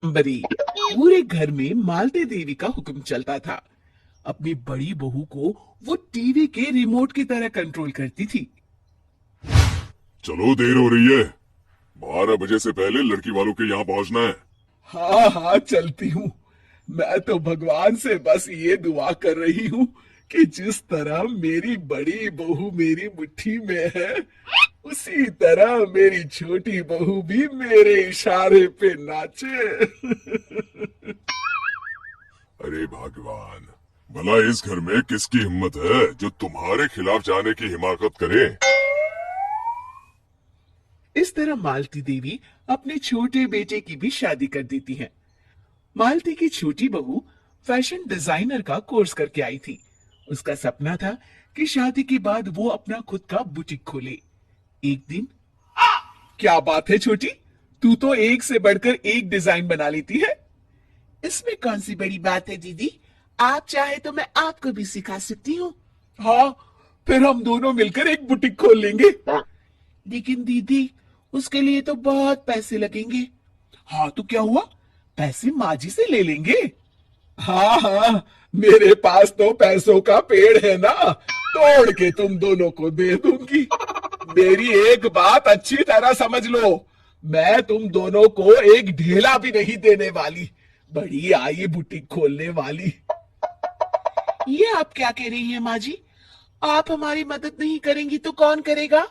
बरी पूरे घर में मालती देवी का हुक्म चलता था। अपनी बड़ी बहू को वो टीवी के रिमोट की तरह कंट्रोल करती थी। चलो, देर हो रही है। 12 बजे से पहले लड़की वालों के यहाँ पहुंचना है। हाँ हाँ, चलती हूँ। मैं तो भगवान से बस ये दुआ कर रही हूँ कि जिस तरह मेरी बड़ी बहू मेरी मुट्ठी में है, उसी तरह मेरी छोटी बहू भी मेरे इशारे पे नाचे। अरे भगवान, भला इस घर में किसकी हिम्मत है जो तुम्हारे खिलाफ जाने की हिमाकत करे। इस तरह मालती देवी अपने छोटे बेटे की भी शादी कर देती है। मालती की छोटी बहू फैशन डिजाइनर का कोर्स करके आई थी। उसका सपना था कि शादी के बाद वो अपना खुद का बुटीक खोले। एक दिन, क्या बात है छोटी, तू तो एक से बढ़कर एक डिजाइन बना लेती है। इसमें कौन सी बड़ी बात है दीदी, आप चाहे तो मैं आपको भी सिखा सकती हूँ। हाँ, फिर हम दोनों मिलकर एक बुटीक खोल लेंगे। लेकिन दीदी, उसके लिए तो बहुत पैसे लगेंगे। हाँ तो क्या हुआ, पैसे माँ जी से ले लेंगे। हाँ हाँ, मेरे पास तो पैसों का पेड़ है ना, तोड़ के तुम दोनों को दे दूंगी। मेरी एक बात अच्छी तरह समझ लो, मैं तुम दोनों को एक ढेला भी नहीं देने वाली। बड़ी आई बुटीक खोलने वाली। ये आप क्या कह रही हैं माँ जी, आप हमारी मदद नहीं करेंगी तो कौन करेगा।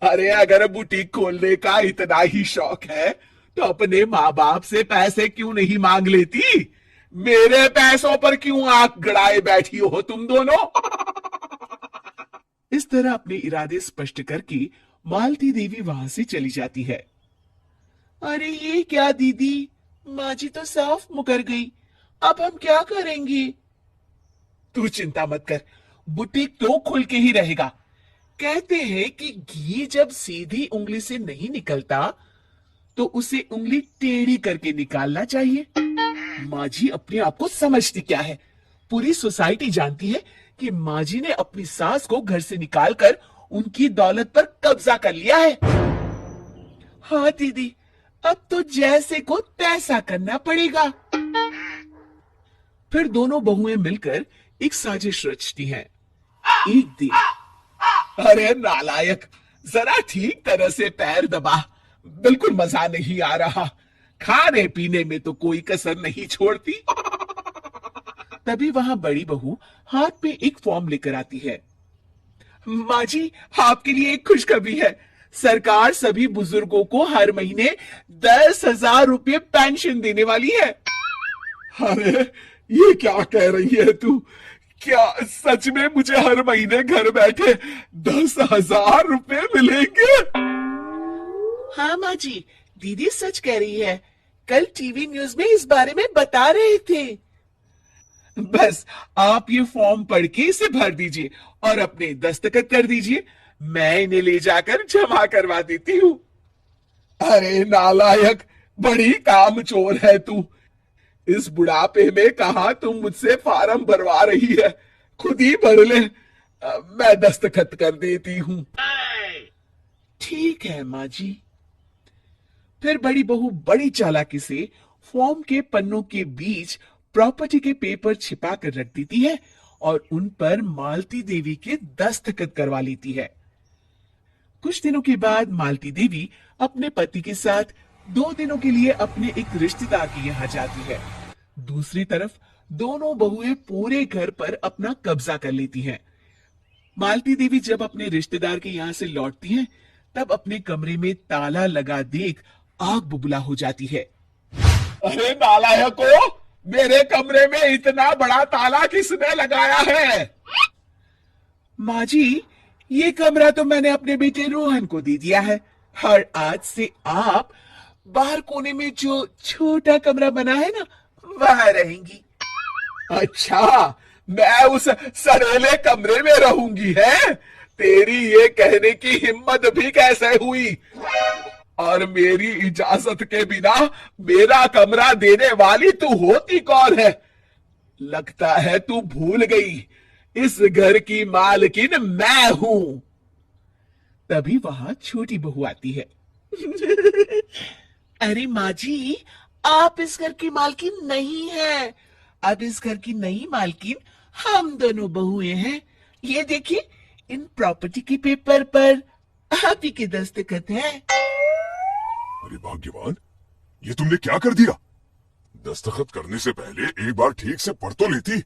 अरे अगर बुटीक खोलने का इतना ही शौक है तो अपने माँ बाप से पैसे क्यों नहीं मांग लेती। मेरे पैसों पर क्यों आंख गड़ाए बैठी हो तुम दोनों। इस तरह अपने इरादे स्पष्ट करके मालती देवी वहां से चली जाती है। अरे ये क्या दीदी, माँ जी तो साफ मुकर गई, अब हम क्या करेंगे। तू चिंता मत कर, बुटीक तो खुल के ही रहेगा। कहते हैं कि घी जब सीधी उंगली से नहीं निकलता तो उसे उंगली टेढ़ी करके निकालना चाहिए। माँ जी अपने आप को समझती क्या है, पूरी सोसाइटी जानती है कि माँ जी ने अपनी सास को घर से निकालकर उनकी दौलत पर कब्जा कर लिया है। हाँ दीदी, अब तो जैसे को तैसा करना पड़ेगा। फिर दोनों बहुएं मिलकर एक साजिश रचती हैं। एक दिन, अरे नालायक, जरा ठीक तरह से पैर दबा, बिल्कुल मजा नहीं आ रहा। खाने पीने में तो कोई कसर नहीं छोड़ती। तभी वहां बड़ी बहू हाथ में एक फॉर्म लेकर आती है। माँ जी, आपके लिए एक खुशखबरी है। सरकार सभी बुजुर्गों को हर महीने 10,000 रुपये पेंशन देने वाली है। अरे ये क्या कह रही है तू, क्या सच में मुझे हर महीने घर बैठे 10,000 रुपये मिलेंगे। हाँ माँ जी, दीदी सच कह रही है, कल टीवी न्यूज में इस बारे में बता रहे थे। बस आप ये फॉर्म पढ़ के इसे भर दीजिए और अपने दस्तखत कर दीजिए, मैं इन्हें ले जाकर जमा करवा देती हूँ। अरे नालायक, बड़ी कामचोर है तू। इस बुढ़ापे में कहा तुम मुझसे फार्म भरवा रही है, खुद ही भर ले। मैं दस्तखत कर देती हूँ। ठीक है माँ जी। फिर बड़ी बहू बड़ी चालाकी से फॉर्म के पन्नों के बीच प्रॉपर्टी के पेपर छिपा कर रख देती है और उन पर मालती देवी के दस्तखत करवा लेती है। कुछ दिनों के बाद मालती देवी अपने पति के साथ 2 दिनों के लिए अपने एक रिश्तेदार के यहाँ जाती है। दूसरी तरफ दोनों बहुएं पूरे घर पर अपना कब्जा कर लेती हैं। मालती देवी जब अपने रिश्तेदार के यहाँ से लौटती हैं, तब अपने कमरे में ताला लगा देख आग बुबुला हो जाती है। अरे नालायको, मेरे कमरे में इतना बड़ा ताला किसने लगाया है। माँ जी, ये कमरा तो मैंने अपने बेटे रोहन को दे दिया है, और आज से आप बाहर कोने में जो छोटा कमरा बना है ना, वहां रहेंगी। अच्छा, मैं उस सड़ेले कमरे में रहूंगी है। तेरी ये कहने की हिम्मत भी कैसे हुई, और मेरी इजाजत के बिना मेरा कमरा देने वाली तू होती कौन है। लगता है तू भूल गई, इस घर की मालकिन मैं हूं। तभी वहां छोटी बहू आती है। अरे माँ जी, आप इस घर की मालकिन नहीं है। अब इस घर की नई मालकिन हम दोनों बहुएं हैं। ये देखिए, इन प्रॉपर्टी के पेपर पर आप ही के दस्तखत हैं। अरे भाग्यवान, ये तुमने क्या कर दिया? दस्तखत करने से पहले एक बार ठीक से पढ़ तो लेती।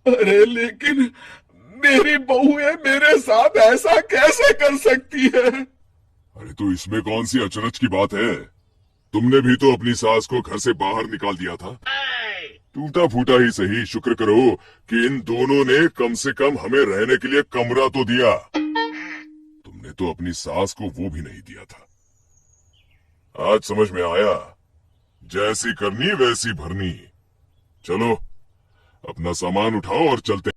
अरे लेकिन मेरी बहुएं मेरे साथ ऐसा कैसे कर सकती है? अरे तो इसमें कौन सी अचरज की बात है? तुमने भी तो अपनी सास को घर से बाहर निकाल दिया था। टूटा फूटा ही सही, शुक्र करो कि इन दोनों ने कम से कम हमें रहने के लिए कमरा तो दिया। तुमने तो अपनी सास को वो भी नहीं दिया था। आज समझ में आया, जैसी करनी वैसी भरनी। चलो, अपना सामान उठाओ और चलते हैं।